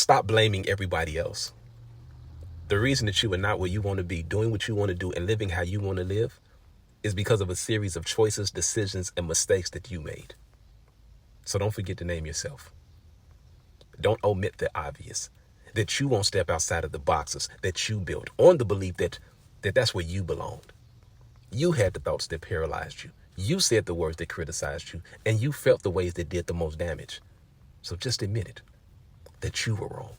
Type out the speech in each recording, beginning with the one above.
Stop blaming everybody else. The reason that you are not where you want to be, doing what you want to do, and living how you want to live is because of a series of choices, decisions, and mistakes that you made. So don't forget to name yourself. Don't omit the obvious, that you won't step outside of the boxes that you built on the belief that's where you belonged. You had the thoughts that paralyzed you. You said the words that criticized you, and you felt the ways that did the most damage. So just admit it, that you were wrong.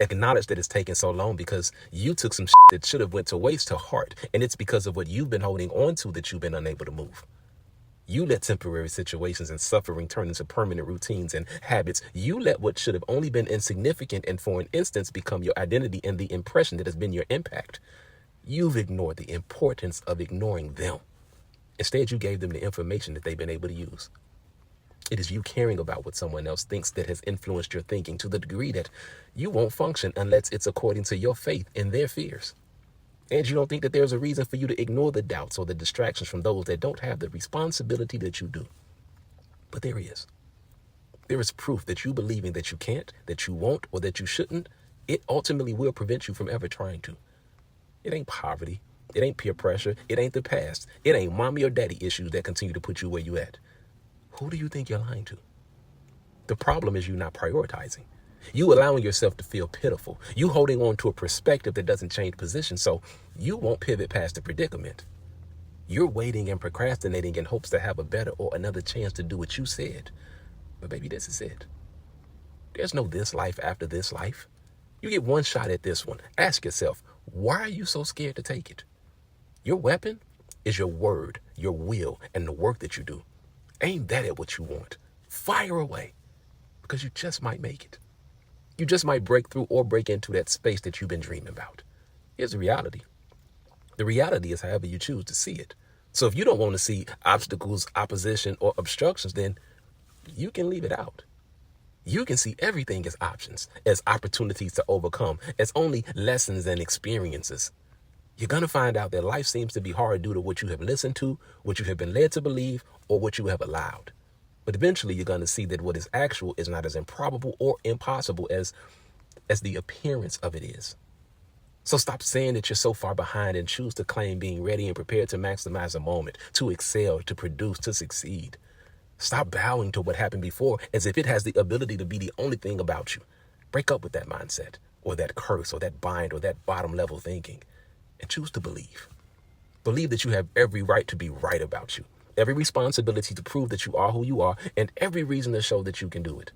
Acknowledge that it's taken so long because you took some shit that should have went to waste to heart, and it's because of what you've been holding on to that you've been unable to move. You let temporary situations and suffering turn into permanent routines and habits. You let what should have only been insignificant and for an instance become your identity and the impression that has been your impact. You've ignored the importance of ignoring them. Instead, you gave them the information that they've been able to use. It is you caring about what someone else thinks that has influenced your thinking to the degree that you won't function unless it's according to your faith and their fears. And you don't think that there's a reason for you to ignore the doubts or the distractions from those that don't have the responsibility that you do. But there is. There is proof that you believing that you can't, that you won't, or that you shouldn't, it ultimately will prevent you from ever trying to. It ain't poverty. It ain't peer pressure. It ain't the past. It ain't mommy or daddy issues that continue to put you where you at. Who do you think you're lying to? The problem is you not prioritizing. You allowing yourself to feel pitiful. You holding on to a perspective that doesn't change position, so you won't pivot past the predicament. You're waiting and procrastinating in hopes to have a better or another chance to do what you said. But baby, this is it. There's no this life after this life. You get one shot at this one. Ask yourself, why are you so scared to take it? Your weapon is your word, your will, and the work that you do. Aim that at what you want. Fire away, because you just might make it. You just might break through or break into that space that you've been dreaming about. Here's the reality. The reality is however you choose to see it. So if you don't want to see obstacles, opposition, or obstructions, then you can leave it out. You can see everything as options, as opportunities to overcome, as only lessons and experiences. You're going to find out that life seems to be hard due to what you have listened to, what you have been led to believe, or what you have allowed. But eventually you're going to see that what is actual is not as improbable or impossible as the appearance of it is. So stop saying that you're so far behind and choose to claim being ready and prepared to maximize a moment, to excel, to produce, to succeed. Stop bowing to what happened before as if it has the ability to be the only thing about you. Break up with that mindset or that curse or that bind or that bottom level thinking and choose to believe. Believe that you have every right to be right about you, every responsibility to prove that you are who you are, and every reason to show that you can do it.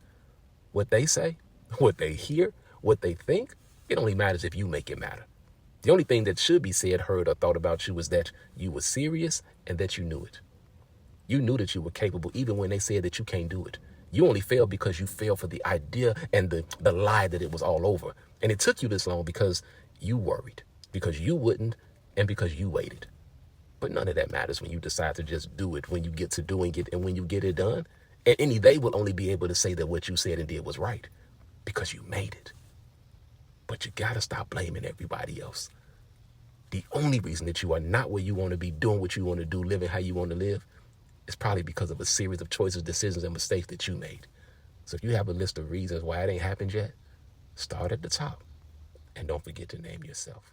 What they say, what they hear, what they think, it only matters if you make it matter. The only thing that should be said, heard, or thought about you is that you were serious and that you knew it. You knew that you were capable even when they said that you can't do it. You only failed because you fell for the idea and the lie that it was all over. And it took you this long because you worried, because you wouldn't, and because you waited. But none of that matters when you decide to just do it, when you get to doing it, and when you get it done. And they will only be able to say that what you said and did was right because you made it. But you got to stop blaming everybody else. The only reason that you are not where you want to be, doing what you want to do, living how you want to live, is probably because of a series of choices, decisions, and mistakes that you made. So if you have a list of reasons why it ain't happened yet, start at the top and don't forget to name yourself.